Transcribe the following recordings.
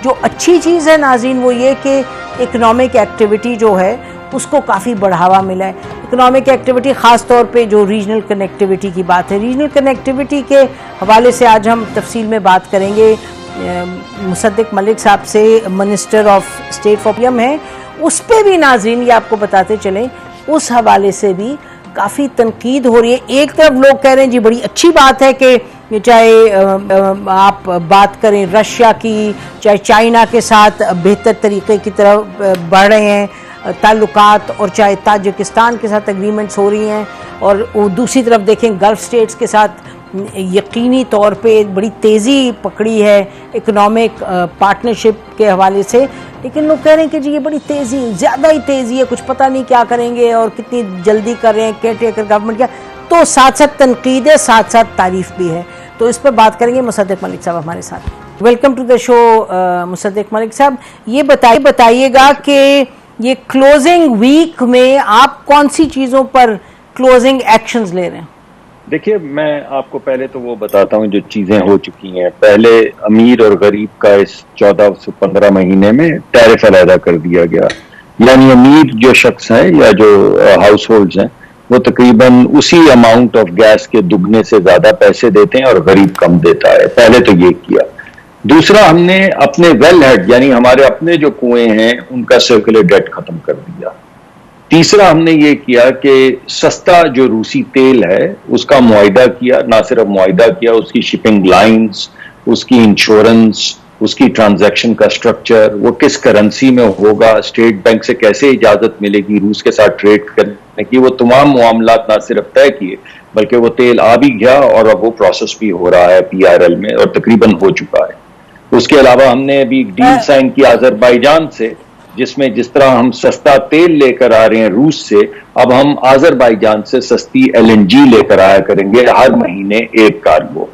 جو اچھی چیز ہے ناظرین وہ یہ کہ اکنامک ایکٹیویٹی جو ہے اس کو کافی بڑھاوا ملا ہے. اکنامک ایکٹیویٹی خاص طور پہ جو ریجنل کنیکٹیویٹی کی بات ہے, ریجنل کنیکٹیویٹی کے حوالے سے آج ہم تفصیل میں بات کریں گے. مصدق ملک صاحب سے, منسٹر آف اسٹیٹ فار پیئم ہیں, اس پہ بھی ناظرین یہ آپ کو بتاتے چلیں اس حوالے سے بھی کافی تنقید ہو رہی ہے. ایک طرف لوگ کہہ رہے ہیں جی بڑی اچھی بات ہے کہ چاہے آپ بات کریں رشیا کی, چاہے چائنا کے ساتھ بہتر طریقے کی طرف بڑھ رہے ہیں تعلقات, اور چاہے تاجکستان کے ساتھ اگریمنٹس ہو رہی ہیں, اور دوسری طرف دیکھیں گلف سٹیٹس کے ساتھ یقینی طور پہ بڑی تیزی پکڑی ہے اکنامک پارٹنرشپ کے حوالے سے. لیکن لوگ کہہ رہے ہیں کہ جی یہ بڑی تیزی, زیادہ ہی تیزی ہے, کچھ پتہ نہیں کیا کریں گے اور کتنی جلدی کر رہے ہیں کیئر ٹیکر گورنمنٹ کیا. تو ساتھ ساتھ تنقید ہے, ساتھ ساتھ تعریف بھی ہے. تو اس پہ بات کریں گے. مصدق ملک صاحب ہمارے ساتھ. ویلکم ٹو دا شو مصدق ملک صاحب. یہ بتائیے گا کہ یہ کلوزنگ ویک میں آپ کون سی چیزوں پر کلوزنگ ایکشنز لے رہے ہیں؟ دیکھیے, میں آپ کو پہلے تو وہ بتاتا ہوں جو چیزیں ہو چکی ہیں. پہلے امیر اور غریب کا اس 14 سے 15 مہینے میں ٹیرف علیحدہ کر دیا گیا. یعنی امیر جو شخص ہیں یا جو ہاؤس ہولڈز ہیں وہ تقریباً اسی اماؤنٹ آف گیس کے دگنے سے زیادہ پیسے دیتے ہیں اور غریب کم دیتا ہے. پہلے تو یہ کیا. دوسرا, ہم نے اپنے ویل ہیڈ یعنی ہمارے اپنے جو کنویں ہیں ان کا سرکولر ڈیٹ ختم کر دیا. تیسرا, ہم نے یہ کیا کہ سستا جو روسی تیل ہے اس کا معاہدہ کیا. نہ صرف معاہدہ کیا, اس کی شپنگ لائنز, اس کی انشورنس, اس کی ٹرانزیکشن کا سٹرکچر, وہ کس کرنسی میں ہوگا, اسٹیٹ بینک سے کیسے اجازت ملے گی روس کے ساتھ ٹریڈ کرنے کی, وہ تمام معاملات نہ صرف طے کیے بلکہ وہ تیل آ بھی گیا اور اب وہ پروسیس بھی ہو رہا ہے PRL میں اور تقریباً ہو چکا ہے. اس کے علاوہ ہم نے ابھی ڈیل سائن کی آذربائیجان سے, جس میں جس طرح ہم سستا تیل لے کر آ رہے ہیں روس سے, اب ہم آذربائیجان سے سستی LNG لے کر آیا کریں گے ہر مہینے ایک کارگو.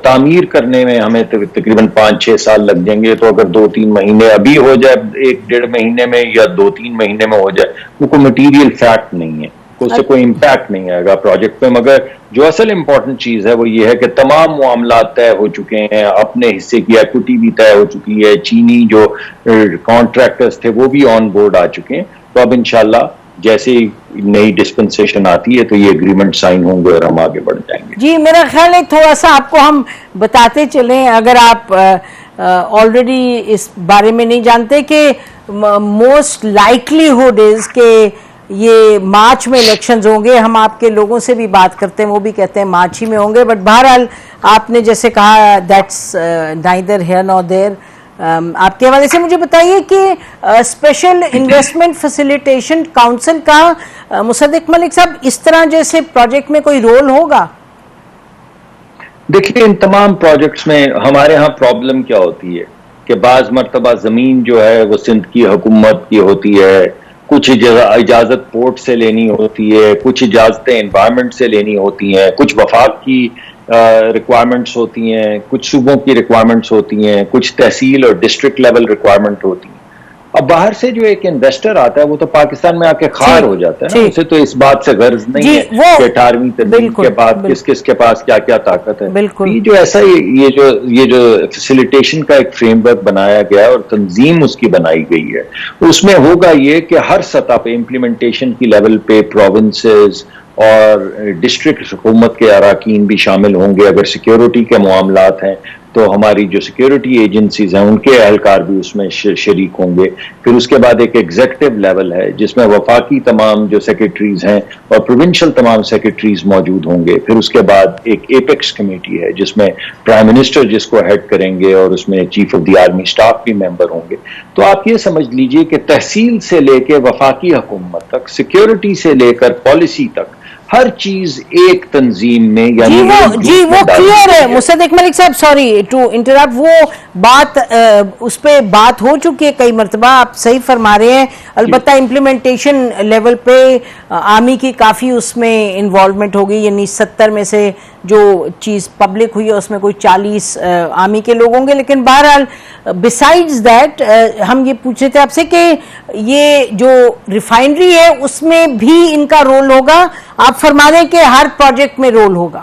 تعمیر کرنے میں ہمیں تقریباً 5-6 سال لگ جائیں گے. تو اگر 2-3 مہینے ابھی ہو جائے, 1-1.5 مہینے میں یا 2-3 مہینے میں ہو جائے, وہ کوئی مٹیریل فیکٹ نہیں ہے, اس سے کوئی امپیکٹ نہیں آئے گا پروجیکٹ پہ. مگر جو اصل امپورٹنٹ چیز ہے وہ یہ ہے کہ تمام معاملات طے ہو چکے ہیں, اپنے حصے کی ایکوٹی بھی طے ہو چکی ہے, چینی جو کانٹریکٹرز تھے وہ بھی آن بورڈ آ چکے ہیں. تو اب انشاءاللہ جیسے نئی ڈسپنسیشن آتی ہے تو یہ اگریمنٹ سائن ہوں گے اور ہم آگے بڑھ جائیں گے. جی, میرا خیال ہے تھوڑا سا آپ کو ہم بتاتے چلیں, اگر آپ آلریڈی اس بارے میں نہیں جانتے, کہ موسٹ لائکلی ہوڈ از کہ یہ مارچ میں الیکشنز ہوں گے. ہم آپ کے لوگوں سے بھی بات کرتے ہیں, وہ بھی کہتے ہیں مارچ ہی میں ہوں گے. بٹ بہرحال آپ نے جیسے کہا دیٹس نائدر ہیئر نور دیر. آپ کے حوالے سے مجھے بتائیے کہ اسپیشل انویسٹمنٹ فیسیلیٹیشن کاؤنسل کا مصدق ملک صاحب اس طرح جیسے پروجیکٹ میں کوئی رول ہوگا؟ دیکھیے, ان تمام پروجیکٹس میں ہمارے ہاں پرابلم کیا ہوتی ہے کہ بعض مرتبہ زمین جو ہے وہ سندھ کی حکومت کی ہوتی ہے, کچھ اجازت پورٹ سے لینی ہوتی ہے, کچھ اجازتیں انوائرمنٹ سے لینی ہوتی ہیں, کچھ وفاق کی ریکوائرمنٹس ہوتی ہیں, کچھ صوبوں کی ریکوائرمنٹس ہوتی ہیں, کچھ تحصیل اور ڈسٹرکٹ لیول ریکوائرمنٹ ہوتی ہیں. اب باہر سے جو ایک انویسٹر آتا ہے وہ تو پاکستان میں آ کے خار ہو جاتا ہے نا, اسے تو اس بات سے غرض نہیں ہے کہ 18ویں تدبیر کے بعد کس کس کے پاس کیا کیا طاقت ہے. یہ جو ایسا یہ جو فیسیلیٹیشن کا ایک فریم ورک بنایا گیا ہے اور تنظیم اس کی بنائی گئی ہے, اس میں ہوگا یہ کہ ہر سطح پہ امپلیمنٹیشن کی لیول پہ پروونسز اور ڈسٹرکٹ حکومت کے اراکین بھی شامل ہوں گے. اگر سیکیورٹی کے معاملات ہیں تو ہماری جو سیکیورٹی ایجنسیز ہیں ان کے اہلکار بھی اس میں شریک ہوں گے. پھر اس کے بعد ایک ایگزیکٹو لیول ہے جس میں وفاقی تمام جو سیکرٹریز ہیں اور پروونشل تمام سیکرٹریز موجود ہوں گے. پھر اس کے بعد ایک ایپیکس کمیٹی ہے جس میں پرائم منسٹر جس کو ہیڈ کریں گے اور اس میں chief of the army staff بھی ممبر ہوں گے. تو آپ یہ سمجھ لیجئے کہ تحصیل سے لے کے وفاقی حکومت تک, سیکیورٹی سے لے کر پالیسی تک, ہر چیز ایک تنظیم میں جی وہ کلیئر ہے مصدق ملک صاحب. سوری ٹو انٹرپٹ, وہ بات اس پہ بات ہو چکی ہے کئی مرتبہ, آپ صحیح فرما رہے ہیں. البتہ امپلیمنٹیشن لیول پہ آرمی کی کافی اس میں انوالومنٹ ہوگی, یعنی 70 میں سے جو چیز پبلک ہوئی ہے اس میں کوئی 40 آرمی کے لوگ ہوں گے. لیکن بہرحال بیسائڈز دیٹ ہم یہ پوچھے تھے آپ سے کہ یہ جو ریفائنری ہے اس میں بھی ان کا رول ہوگا. آپ فرما رہے ہیں کہ ہر پروجیکٹ میں رول ہوگا.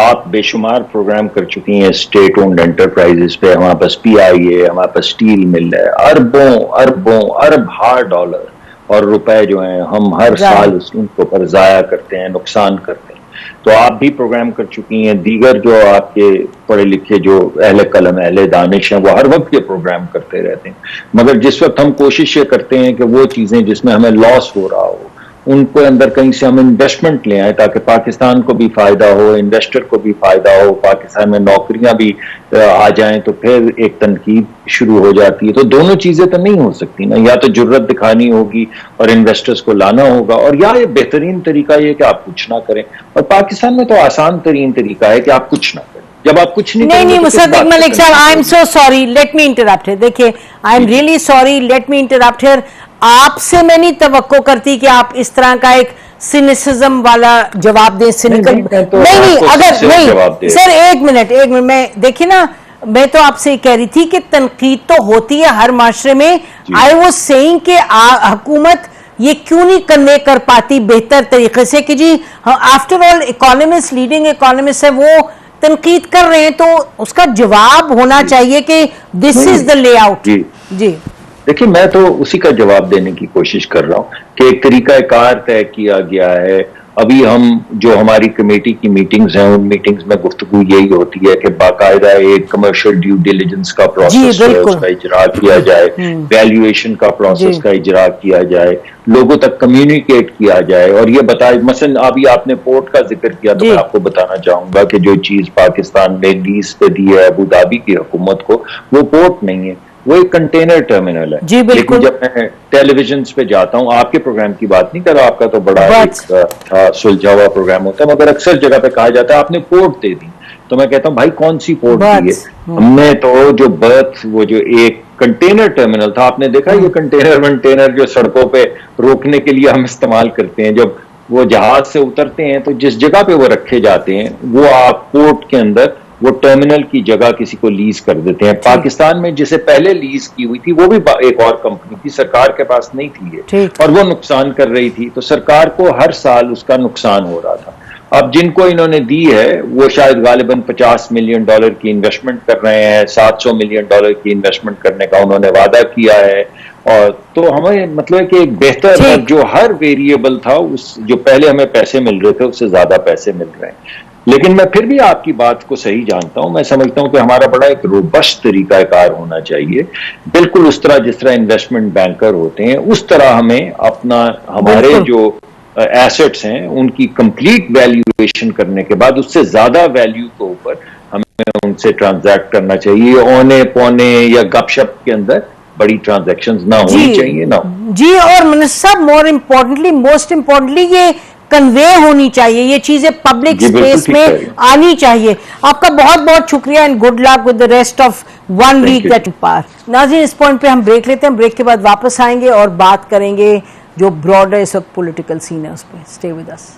آپ بے شمار پروگرام کر چکی ہیں اسٹیٹ اونڈ انٹرپرائزز پہ. ہمارے پاس PIA ہے, ہمارے پاس اسٹیل مل ہے, ارب ہار ڈالر اور روپے جو ہیں ہم ہر سال اس کے اوپر ضائع کرتے ہیں, نقصان کرتے ہیں. تو آپ بھی پروگرام کر چکی ہیں, دیگر جو آپ کے پڑھے لکھے جو اہل قلم اہل دانش ہیں وہ ہر وقت یہ پروگرام کرتے رہتے ہیں. مگر جس وقت ہم کوشش یہ کرتے ہیں کہ وہ چیزیں جس میں ہمیں لاس ہو رہا ہو ان کو اندر کہیں سے ہم انویسٹمنٹ لے آئیں تاکہ پاکستان کو بھی فائدہ ہو, انویسٹر کو بھی فائدہ ہو, پاکستان میں نوکریاں بھی آ جائیں, تو پھر ایک تنقید شروع ہو جاتی ہے. تو دونوں چیزیں تو نہیں ہو سکتی نا, یا تو جرت دکھانی ہوگی اور انویسٹرز کو لانا ہوگا, اور یا یہ بہترین طریقہ یہ کہ آپ کچھ نہ کریں. اور پاکستان میں تو آسان ترین طریقہ ہے کہ آپ کچھ نہ کریں. جب آپ کچھ نہیں مصدق ملک صاحب, I am so sorry, let me interrupt here. دیکھیے, I am really sorry, let me interrupt here. آپ سے میں نہیں توقع کرتی کہ آپ اس طرح کا ایک سینیسزم والا جواب دیں. نہیں سر, ایک منٹ میں دیکھیں نا, میں تو آپ سے کہہ رہی تھی کہ تنقید تو ہوتی ہے ہر معاشرے میں. آئی واز سیئنگ کہ حکومت یہ کیوں نہیں کر پاتی بہتر طریقے سے کہ جی after all economist, leading economist ہے, وہ تنقید کر رہے ہیں تو اس کا جواب ہونا چاہیے کہ دس از دا لے آؤٹ. جی دیکھیے, میں تو اسی کا جواب دینے کی کوشش کر رہا ہوں کہ ایک طریقہ کار طے کیا گیا ہے. ابھی ہم جو ہماری کمیٹی کی میٹنگز ہیں ان میٹنگز میں گفتگو یہی ہوتی ہے کہ باقاعدہ ایک کمرشل ڈیو ڈیلیجنس کا پروسیس ہے اس کا اجرا کیا جائے, ویلیویشن کا پروسیس کا اجرا کیا جائے, لوگوں تک کمیونیکیٹ کیا جائے. اور یہ بتائے, مثلا ابھی آپ نے پورٹ کا ذکر کیا تو میں آپ کو بتانا چاہوں گا کہ جو چیز پاکستان نے لیز پہ دی ہے ابو دھابی کی حکومت کو, وہ پورٹ نہیں ہے, وہ ایک کنٹینر ٹرمینل ہے. لیکن جب میں ٹیلی ویژنز پہ جاتا ہوں, آپ کے پروگرام کی بات نہیں کر رہا, آپ کا تو بڑا ایک سلجھا ہوا پروگرام ہوتا ہے, مگر اکثر جگہ پہ کہا جاتا ہے آپ نے پورٹ دے دی. تو میں کہتا ہوں بھائی کون سی پورٹ دی ہے؟ ہم نے تو جو وہ جو ایک کنٹینر ٹرمینل تھا, آپ نے دیکھا یہ کنٹینر جو سڑکوں پہ روکنے کے لیے ہم استعمال کرتے ہیں, جب وہ جہاز سے اترتے ہیں تو جس جگہ پہ وہ رکھے جاتے ہیں وہ آپ پورٹ کے اندر وہ ٹرمینل کی جگہ کسی کو لیز کر دیتے ہیں. پاکستان میں جسے پہلے لیز کی ہوئی تھی وہ بھی ایک اور کمپنی تھی, سرکار کے پاس نہیں تھی یہ, اور وہ نقصان کر رہی تھی, تو سرکار کو ہر سال اس کا نقصان ہو رہا تھا. اب جن کو انہوں نے دی ہے وہ شاید غالباً $50 ملین کی انویسٹمنٹ کر رہے ہیں, $700 ملین کی انویسٹمنٹ کرنے کا انہوں نے وعدہ کیا ہے. اور تو ہمیں مطلب کہ ایک بہتر جو ہر ویریبل تھا, اس جو پہلے ہمیں پیسے مل رہے تھے اس سے زیادہ پیسے مل رہے ہیں. لیکن میں پھر بھی آپ کی بات کو صحیح جانتا ہوں. میں سمجھتا ہوں کہ ہمارا بڑا ایک روبسٹ طریقہ کار ہونا چاہیے, بالکل اس طرح جس طرح انویسٹمنٹ بینکر ہوتے ہیں اس طرح ہمیں اپنا ہمارے جو ایسٹس ہیں ان کی کمپلیٹ ویلیویشن کرنے کے بعد اس سے زیادہ ویلیو کے اوپر ہمیں ان سے ٹرانزیکٹ کرنا چاہیے. اونے پونے یا گپ شپ کے اندر بڑی ٹرانزیکشنز نہ ہونی چاہیے. نہ جی, اور منصب موسٹ امپورٹنٹلی یہ کنوے ہونی چاہیے, یہ چیزیں پبلک اسپیس میں آنی چاہیے. آپ کا بہت بہت شکریہ and good luck with the rest of 1 week that پار. ناظرین, اس پوائنٹ پہ ہم بریک لیتے ہیں, بریک کے بعد واپس آئیں گے اور بات کریں گے جو براڈر اس وقت پولیٹیکل سین ہے اس پہ. Stay with us.